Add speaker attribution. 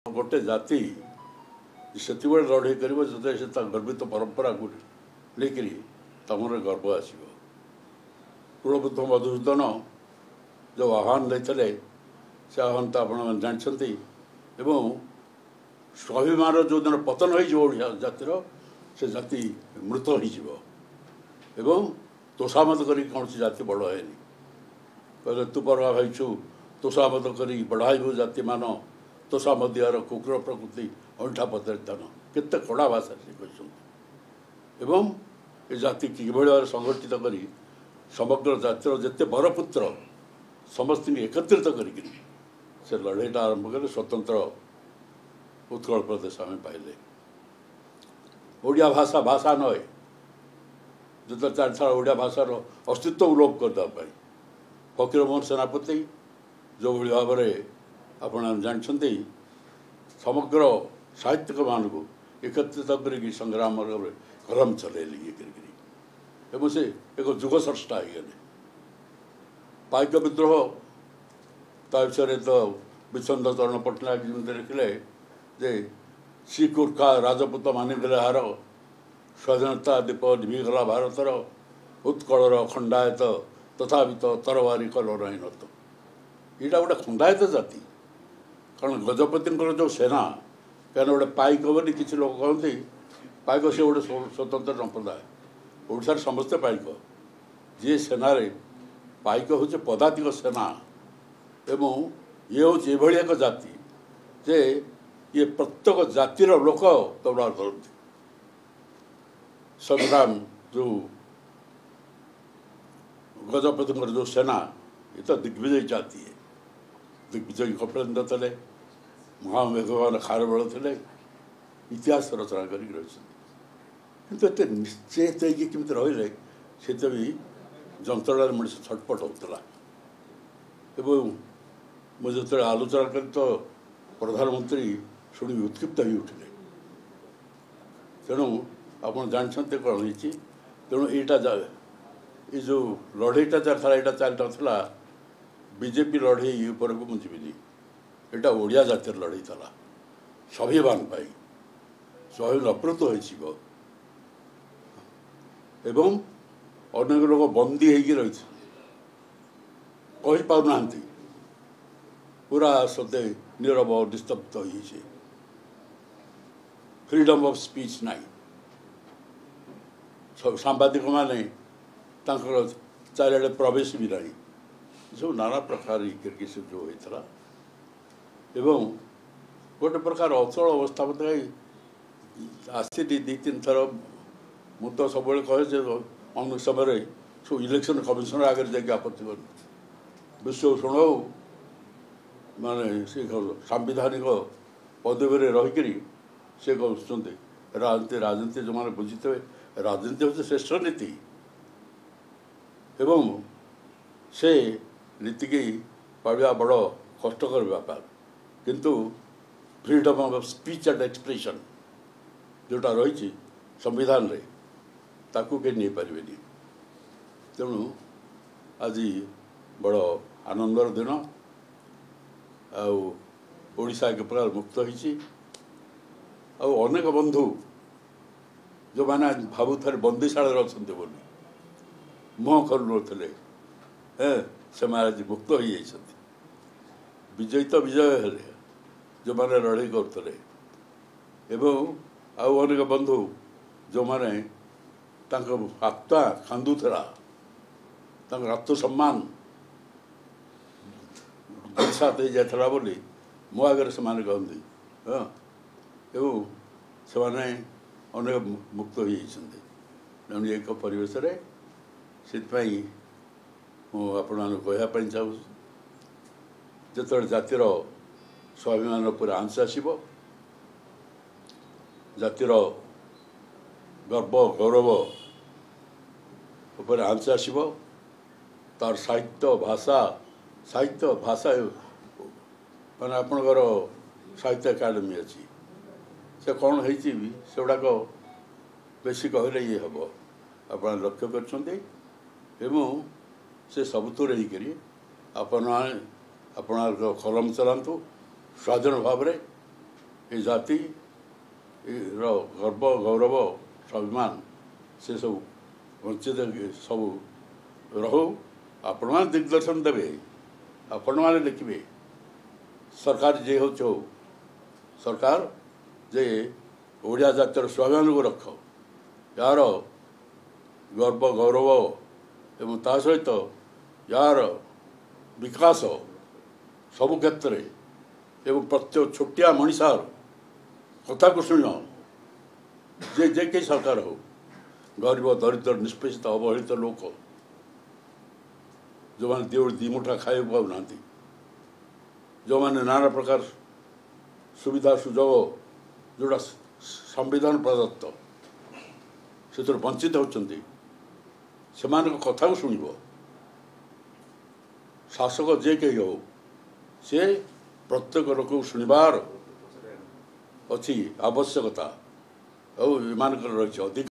Speaker 1: गोटे जाति से लड़े कर गर्वित परंपरा को लेकर तुम गर्व आसो कुलबुद्ध मधुसूदन जो आह्वान देते से आह्वान तो आप जानते स्वाभिमान जो दिन पतन होड़ा जातिर से जाति मृत हो तोषामत कर कौन जाति बड़ है कहले तू परवा भाईछु तोषामत कर बढ़ाइबू जाति मान तोषा मध्यार कुकुर प्रकृति अंठा पतर धन केते कड़ा भाषा से कहते जाति कि भाव संगठित कर समग्र जातिर जिते बरपुत्र समस्त एकत्रित कर लड़ाईटा आरंभ कले स्वतंत्र उत्कल प्रदेश आम पाइले ओडिया भाषा भाषा नए जो चार साल ओडिया भाषार अस्तित्व लोप करदे फकीरमोहन सेनापति जो भाव में आपण जानते समग्र साहित्यिक मान को एकत्रित कर संग्राम कलम चलैले ये से एक जुग स्रष्टा हो पाइक विद्रोह ता विषय तो विच्छंद चरण पट्टनायक जी लिखिले जे श्रीकुर्खा राजपूत मानिदेले हार स्वाधीनता दीप निभिगला भारतर उत्कलर खंडायत तथापित तरवारी कल नहीं नत यहाँ गोटे खंडायत जाति कारण गजपति जो सेना कहीं गोटे पाइक बोली किसी लोग कहते पाइक से गोटे स्वतंत्र संप्रदाय ओडार समस्ते पाइक जी सेना पाइक हूँ पदातिक सेना एवं ये हूँ ये एक जाति जे ये प्रत्येक जातिर लोक तबला करती संग्राम जो गजपति जो सेना ये तो दिग्विजय जाति है दिग्विजय कपिलेन्द्र थे महामेघवान खारबल थे इतिहास रचना करते निश्चेत होमती रही से भी जंत्रणा मनीष छटपट होता मुझे जो आलोचना कर तो प्रधानमंत्री शुणी उत्क्षिप्त हो उठे तेणु आप जानते कौन हो तेणु यहाँ ये जो लड़ईटा चलता यहाँ चलता था बीजेपी लड़ई ऊपर को मुझे यहाँ ओडिया जातिर लड़ई था स्वाभिमान स्वाभिमान अप्रुत हो अनेक लोग बंदी होगी रही कही पाना पूरा सदे नीरव निस्तब्ध हो फ्रीडम ऑफ स्पीच नाई सांबादिक माने चारिड़े प्रवेश भी नहीं सब नाना प्रकार से जो होता गोटे प्रकार अचल अवस्था मत आसी दी तीन थर मु तो सब कहे अनेक समय सब इलेक्शन कमिशनर आगे जाकि आपत्ति कर विश्व शुण माने से सांविधानिक पदवी रहीकि से कहते राजनीति राजनीति जो मैंने बुझीते राजनीति हूँ श्रेष्ठ नीति एवं से नीति की पाइबा बड़ कष्टकर व्यापार किंतु freedom of speech and expression जोटा रही संविधान रे ताकू के नहीं पारे तेणु आज बड़ आनंदर दिन आशा एक प्रकार मुक्त होती अनेक बंधु जो मैंने भावुथे बंदीशाल अच्छा बोली मुह कर से आज मुक्त हो विजयी तो विजय हेले जो मैंने लड़ाई करते अनेक बंधु जो मैंने आत्मा कांदुला आत्मसम्मान साथ जाता बोली मो आगे से कहती हाँ से अनेक मुक्त हो एक परिवेश से मुझे चाहूँ जो जातिर स्वाभिमान पूरा आंश आसो जातिर गर्व गौरव उपर आंश आसो तार साहित्य भाषा माने आपणकर साहित्य एकाडेमी अच्छी से कौन होती से गुड़ाक बेसी कहले ये हम आप लक्ष्य कर से सबुत रहीकि आपण कलम चलातु स्वाधीन भाव ए जाति रो गर्व गौरव स्वाभिमान से सब वंचित सब रहू आपण मैंने दिग्दर्शन देवे आपण मैंने लिखे सरकार जे हो सरकार जे ओडिया जातर स्वाभिमान को रख यार गर्व गौरव एवं ता सहित यार विकास सबु क्षेत्र एवं प्रत्येक छोटिया मनीषार कथा को शुण जे जे कई सरकार हो गरीब दरिद्र निष्पेषित अवहेलित लोक जो मैंने देवड़ दिमुठा खाई पाऊना जो मैंने नाना प्रकार सुविधा सुजोग जोड़ा संविधान प्रदत्त से वंचित होती से कथा को शुण शासक जे कही हो सी प्रत्येक लोक शुणवार अच्छी आवश्यकता और इन रही अधिक